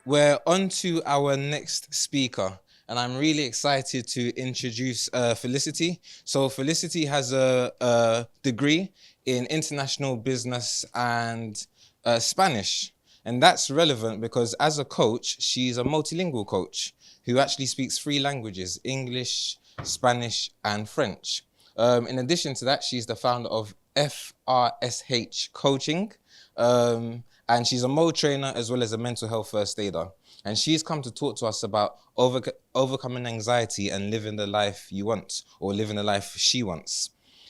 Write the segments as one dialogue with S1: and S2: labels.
S1: we're on to our next speaker, and I'm really excited to introduce Felicity. So Felicity has a degree in international business and Spanish. And that's relevant because as a coach, she's a multilingual coach who actually speaks 3 languages, English, Spanish, and French. In addition to that, she's the founder of FRSH Coaching. And she's a mode trainer as well as a mental health first aider. And she's come to talk to us about overcoming anxiety and living the life you want, or living the life she wants.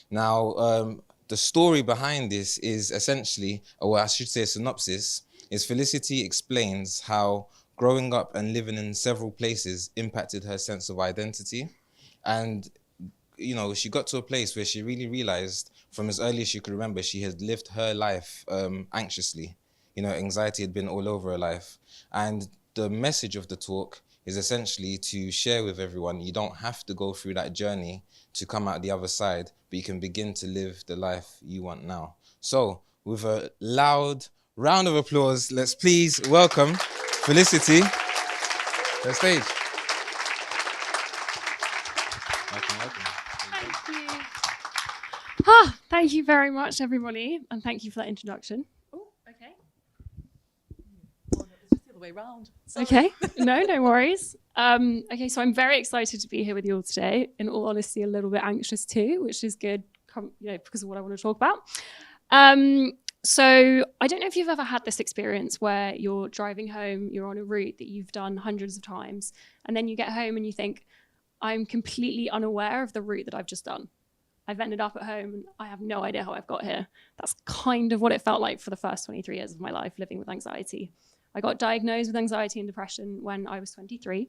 S1: Now, the story behind this is essentially, or I should say a synopsis, is Felicity explains how growing up and living in several places impacted her sense of identity. And, you know, she got to a place where she really realized from as early as she could remember, she had lived her life anxiously. You know, anxiety had been all over her life. And the message of the talk is essentially to share with everyone, you don't have to go through that journey to come out the other side, but you can begin to live the life you want now. So, with a loud round of applause, let's please welcome Felicity to the stage. Welcome.
S2: Thank you. Thank you very much, everybody, and thank you for that introduction. Oh, okay.
S3: Oh, no, it's just the other way round. Sorry.
S2: Okay, no worries. Okay, so I'm very excited to be here with you all today. In all honesty, a little bit anxious too, which is good, because of what I want to talk about. So I don't know if you've ever had this experience where you're driving home, you're on a route that you've done hundreds of times, and then you get home and you think, I'm completely unaware of the route that I've just done. I've ended up at home and I have no idea how I've got here. That's kind of what it felt like for the first 23 years of my life living with anxiety. I got diagnosed with anxiety and depression when I was 23,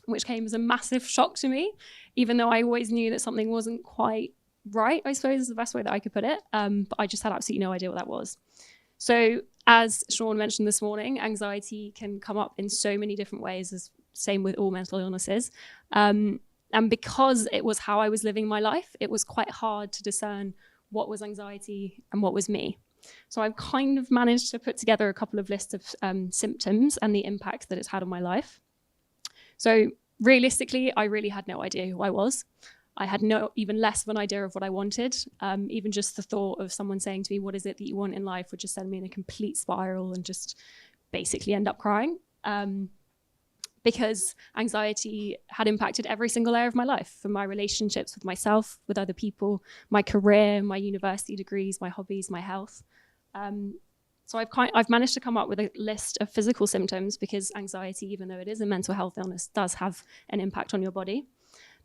S2: which came as a massive shock to me, even though I always knew that something wasn't quite right, I suppose is the best way that I could put it. But I just had absolutely no idea what that was. So as Sean mentioned this morning, anxiety can come up in so many different ways, as same with all mental illnesses. And because it was how I was living my life, it was quite hard to discern what was anxiety and what was me. So I've kind of managed to put together a couple of lists of symptoms and the impact that it's had on my life. So realistically, I really had no idea who I was. I had even less of an idea of what I wanted. Even just the thought of someone saying to me, what is it that you want in life, would just send me in a complete spiral and just basically end up crying. Because anxiety had impacted every single area of my life, from my relationships with myself, with other people, my career, my university degrees, my hobbies, my health. So I've managed to come up with a list of physical symptoms, because anxiety, even though it is a mental health illness, does have an impact on your body.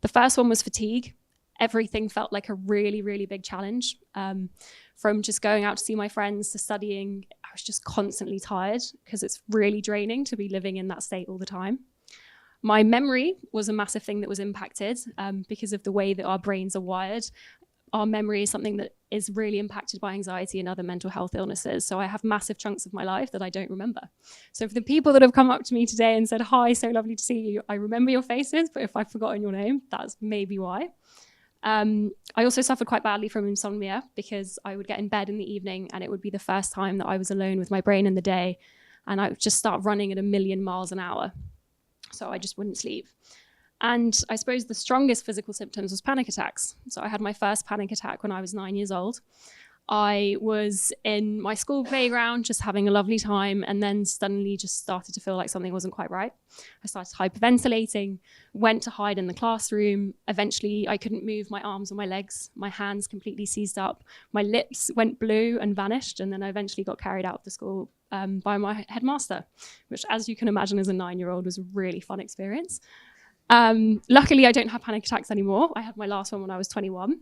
S2: The first one was fatigue. Everything felt like a really, really big challenge. From just going out to see my friends to studying, I was just constantly tired, because it's really draining to be living in that state all the time. My memory was a massive thing that was impacted because of the way that our brains are wired. Our memory is something that is really impacted by anxiety and other mental health illnesses. So I have massive chunks of my life that I don't remember. So for the people that have come up to me today and said, hi, so lovely to see you, I remember your faces, but if I've forgotten your name, that's maybe why. I also suffered quite badly from insomnia, because I would get in bed in the evening and it would be the first time that I was alone with my brain in the day, and I would just start running at 1,000,000 miles an hour. So I just wouldn't sleep. And I suppose the strongest physical symptoms was panic attacks. So I had my first panic attack when I was 9 years old. I was in my school playground just having a lovely time, and then suddenly just started to feel like something wasn't quite right. I started hyperventilating, went to hide in the classroom. Eventually, I couldn't move my arms or my legs. My hands completely seized up. My lips went blue and vanished, and then I eventually got carried out of the school by my headmaster, which, as you can imagine, as a 9-year-old, was a really fun experience. Luckily, I don't have panic attacks anymore. I had my last one when I was 21.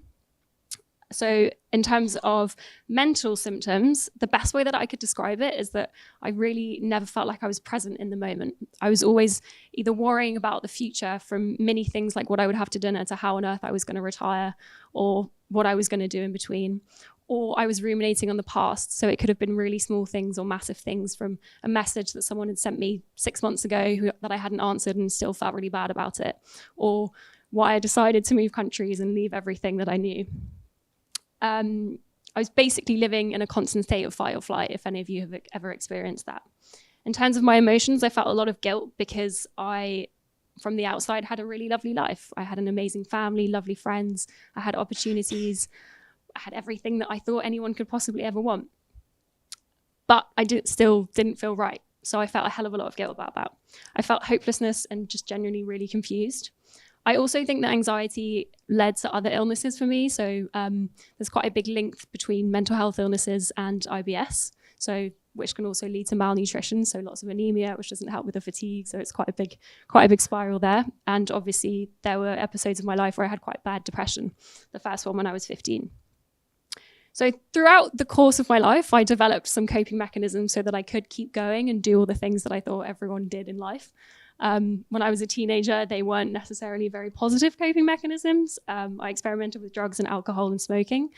S2: So in terms of mental symptoms, the best way that I could describe it is that I really never felt like I was present in the moment. I was always either worrying about the future, from many things like what I would have to dinner to how on earth I was going to retire, or what I was going to do in between. Or I was ruminating on the past. So it could have been really small things or massive things, from a message that someone had sent me 6 months ago that I hadn't answered and still felt really bad about it, or why I decided to move countries and leave everything that I knew. I was basically living in a constant state of fight or flight, if any of you have ever experienced that. In terms of my emotions, I felt a lot of guilt because I, from the outside, had a really lovely life. I had an amazing family, lovely friends. I had opportunities. I had everything that I thought anyone could possibly ever want. But I still didn't feel right. So I felt a hell of a lot of guilt about that. I felt hopelessness and just genuinely really confused. I also think that anxiety led to other illnesses for me. So there's quite a big link between mental health illnesses and IBS, so which can also lead to malnutrition. So lots of anemia, which doesn't help with the fatigue. So it's quite a big spiral there. And obviously there were episodes of my life where I had quite bad depression. The first one when I was 15. So throughout the course of my life, I developed some coping mechanisms so that I could keep going and do all the things that I thought everyone did in life. When I was a teenager, they weren't necessarily very positive coping mechanisms. I experimented with drugs and alcohol and smoking.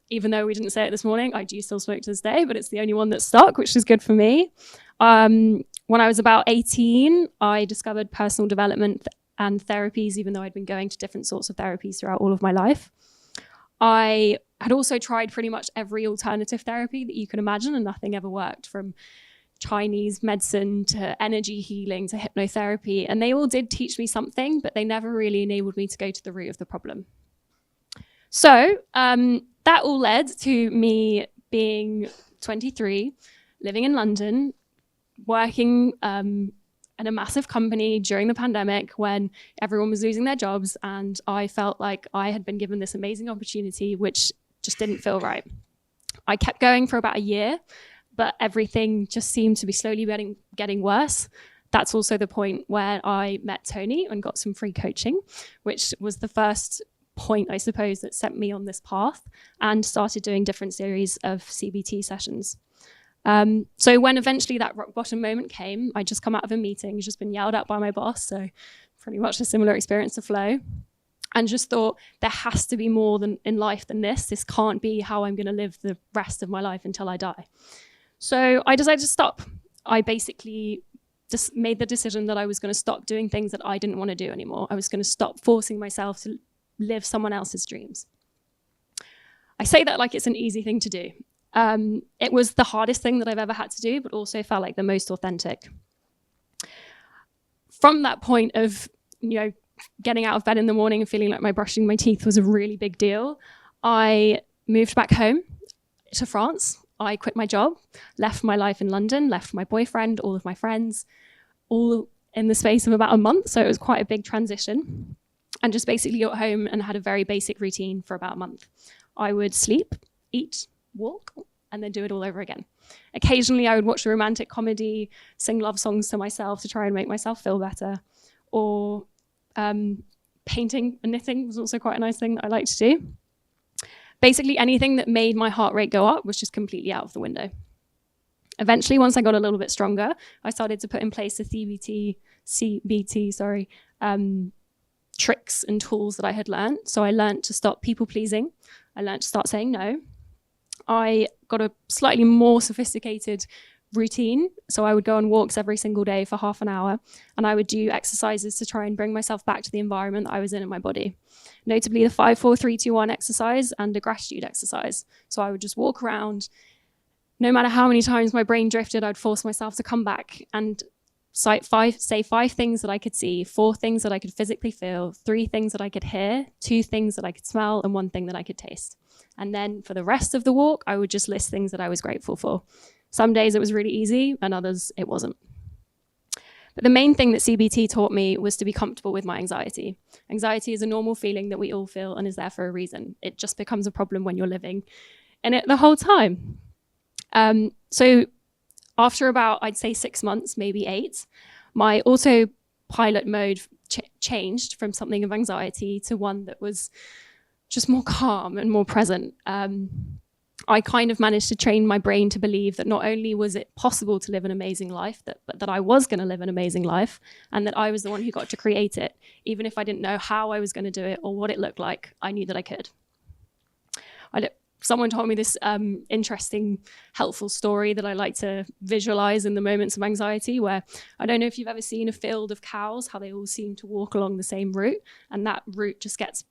S2: Even though we didn't say it this morning, I do still smoke to this day, but it's the only one that stuck, which is good for me. When I was about 18, I discovered personal development and therapies, even though I'd been going to different sorts of therapies throughout all of my life. I had also tried pretty much every alternative therapy that you can imagine, and nothing ever worked, from Chinese medicine to energy healing to hypnotherapy. And they all did teach me something, but they never really enabled me to go to the root of the problem. So that all led to me being 23, living in London, working at a massive company during the pandemic when everyone was losing their jobs. And I felt like I had been given this amazing opportunity, which just didn't feel right. I kept going for about a year, but everything just seemed to be slowly getting worse. That's also the point where I met Tony and got some free coaching, which was the first point, I suppose, that set me on this path, and started doing different series of CBT sessions. So when eventually that rock bottom moment came, I'd just come out of a meeting, just been yelled at by my boss, so pretty much a similar experience to Flo, and just thought there has to be more in life than this. This can't be how I'm going to live the rest of my life until I die. So I decided to stop. I basically just made the decision that I was going to stop doing things that I didn't want to do anymore. I was going to stop forcing myself to live someone else's dreams. I say that like it's an easy thing to do. It was the hardest thing that I've ever had to do, but also felt like the most authentic. From that point of, getting out of bed in the morning and feeling like brushing my teeth was a really big deal, I moved back home to France. I quit my job, left my life in London, left my boyfriend, all of my friends, all in the space of about a month. So it was quite a big transition, and just basically got home and had a very basic routine for about a month. I would sleep, eat, walk, and then do it all over again. Occasionally I would watch a romantic comedy, sing love songs to myself to try and make myself feel better, or painting and knitting was also quite a nice thing that I like to do. Basically anything that made my heart rate go up was just completely out of the window. Eventually, once I got a little bit stronger, I started to put in place the CBT tricks and tools that I had learned. So I learned to stop people pleasing. I learned to start saying no. I got a slightly more sophisticated routine. So I would go on walks every single day for half an hour, and I would do exercises to try and bring myself back to the environment that I was in my body. Notably the 5, 4, 3, 2, 1 exercise and a gratitude exercise. So I would just walk around. No matter how many times my brain drifted, I'd force myself to come back and say 5 things that I could see, 4 things that I could physically feel, 3 things that I could hear, 2 things that I could smell, and 1 thing that I could taste. And then for the rest of the walk, I would just list things that I was grateful for. Some days it was really easy, and others it wasn't. But the main thing that CBT taught me was to be comfortable with my anxiety. Anxiety is a normal feeling that we all feel and is there for a reason. It just becomes a problem when you're living in it the whole time. So after about, I'd say 6 months, maybe 8, my autopilot mode changed from something of anxiety to one that was just more calm and more present. I kind of managed to train my brain to believe that not only was it possible to live an amazing life, but that I was going to live an amazing life, and that I was the one who got to create it. Even if I didn't know how I was going to do it or what it looked like, I knew that I could. Someone told me this interesting, helpful story that I like to visualize in the moments of anxiety, where I don't know if you've ever seen a field of cows, how they all seem to walk along the same route, and that route just gets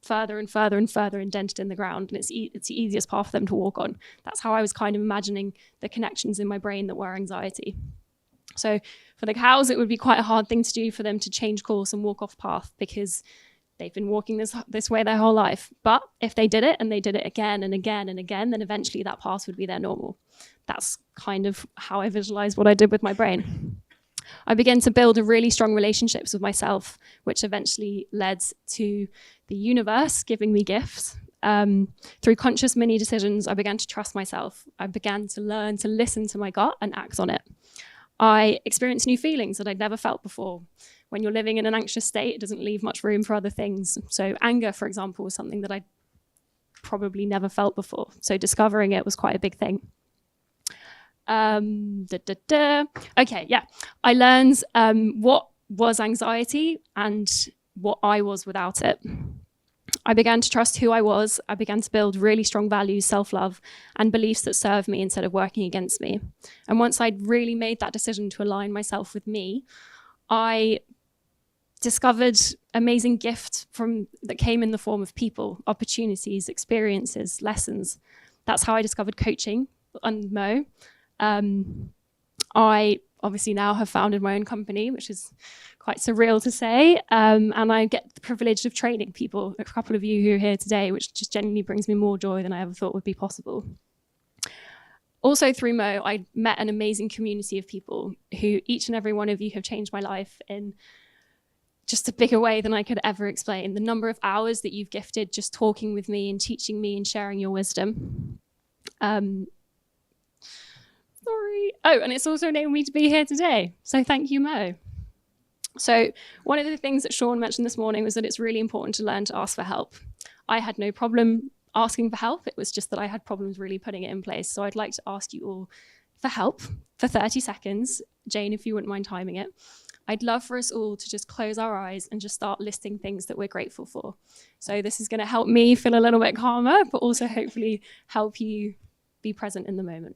S2: further and further and further indented in the ground, and it's the easiest path for them to walk on. That's how I was kind of imagining the connections in my brain that were anxiety. So for the cows, it would be quite a hard thing to do for them to change course and walk off path, because they've been walking this way their whole life. But if they did it, and they did it again and again and again, then eventually that path would be their normal. That's kind of how I visualized what I did with my brain. I began to build a really strong relationships with myself, which eventually led to the universe giving me gifts. Through conscious mini decisions, I began to trust myself. I began to learn to listen to my gut and act on it. I experienced new feelings that I'd never felt before. When you're living in an anxious state, it doesn't leave much room for other things. So anger, for example, was something that I probably never felt before. So discovering it was quite a big thing. Okay, yeah. I learned what was anxiety and what I was without it. I began to trust who I was. I began to build really strong values, self-love, and beliefs that served me instead of working against me. And once I'd really made that decision to align myself with me, I discovered amazing gifts that came in the form of people, opportunities, experiences, lessons. That's how I discovered coaching and MOE. I obviously now have founded my own company, which is quite surreal to say, and I get the privilege of training people, a couple of you who are here today, which just genuinely brings me more joy than I ever thought would be possible. Also through MOE, I met an amazing community of people who each and every one of you have changed my life in just a bigger way than I could ever explain. The number of hours that you've gifted just talking with me and teaching me and sharing your wisdom. Sorry. Oh, and it's also enabled me to be here today. So thank you, MOE. So one of the things that Sean mentioned this morning was that it's really important to learn to ask for help. I had no problem asking for help. It was just that I had problems really putting it in place. So I'd like to ask you all for help for 30 seconds. Jane, if you wouldn't mind timing it. I'd love for us all to just close our eyes and just start listing things that we're grateful for. So this is going to help me feel a little bit calmer, but also hopefully help you be present in the moment.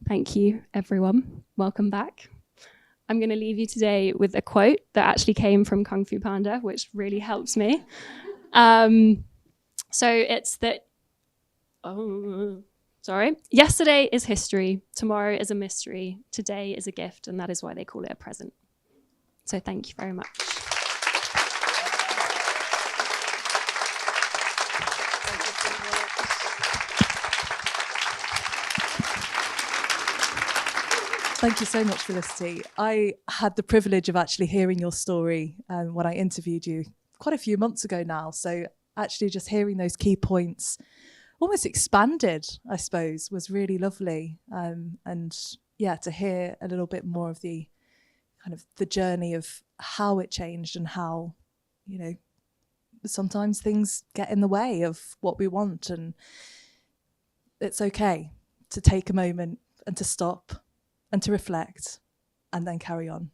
S2: Thank you, everyone. Welcome back. I'm going to leave you today with a quote that actually came from Kung Fu Panda, which really helps me. So it's that, yesterday is history, tomorrow is a mystery, today is a gift, and that is why they call it a present. So thank you very much.
S3: Thank you so much, Felicity. I had the privilege of actually hearing your story when I interviewed you quite a few months ago now. So actually just hearing those key points almost expanded, I suppose, was really lovely. And yeah, to hear a little bit more of the kind of the journey of how it changed and how, you know, sometimes things get in the way of what we want, and it's okay to take a moment and to stop and to reflect and then carry on.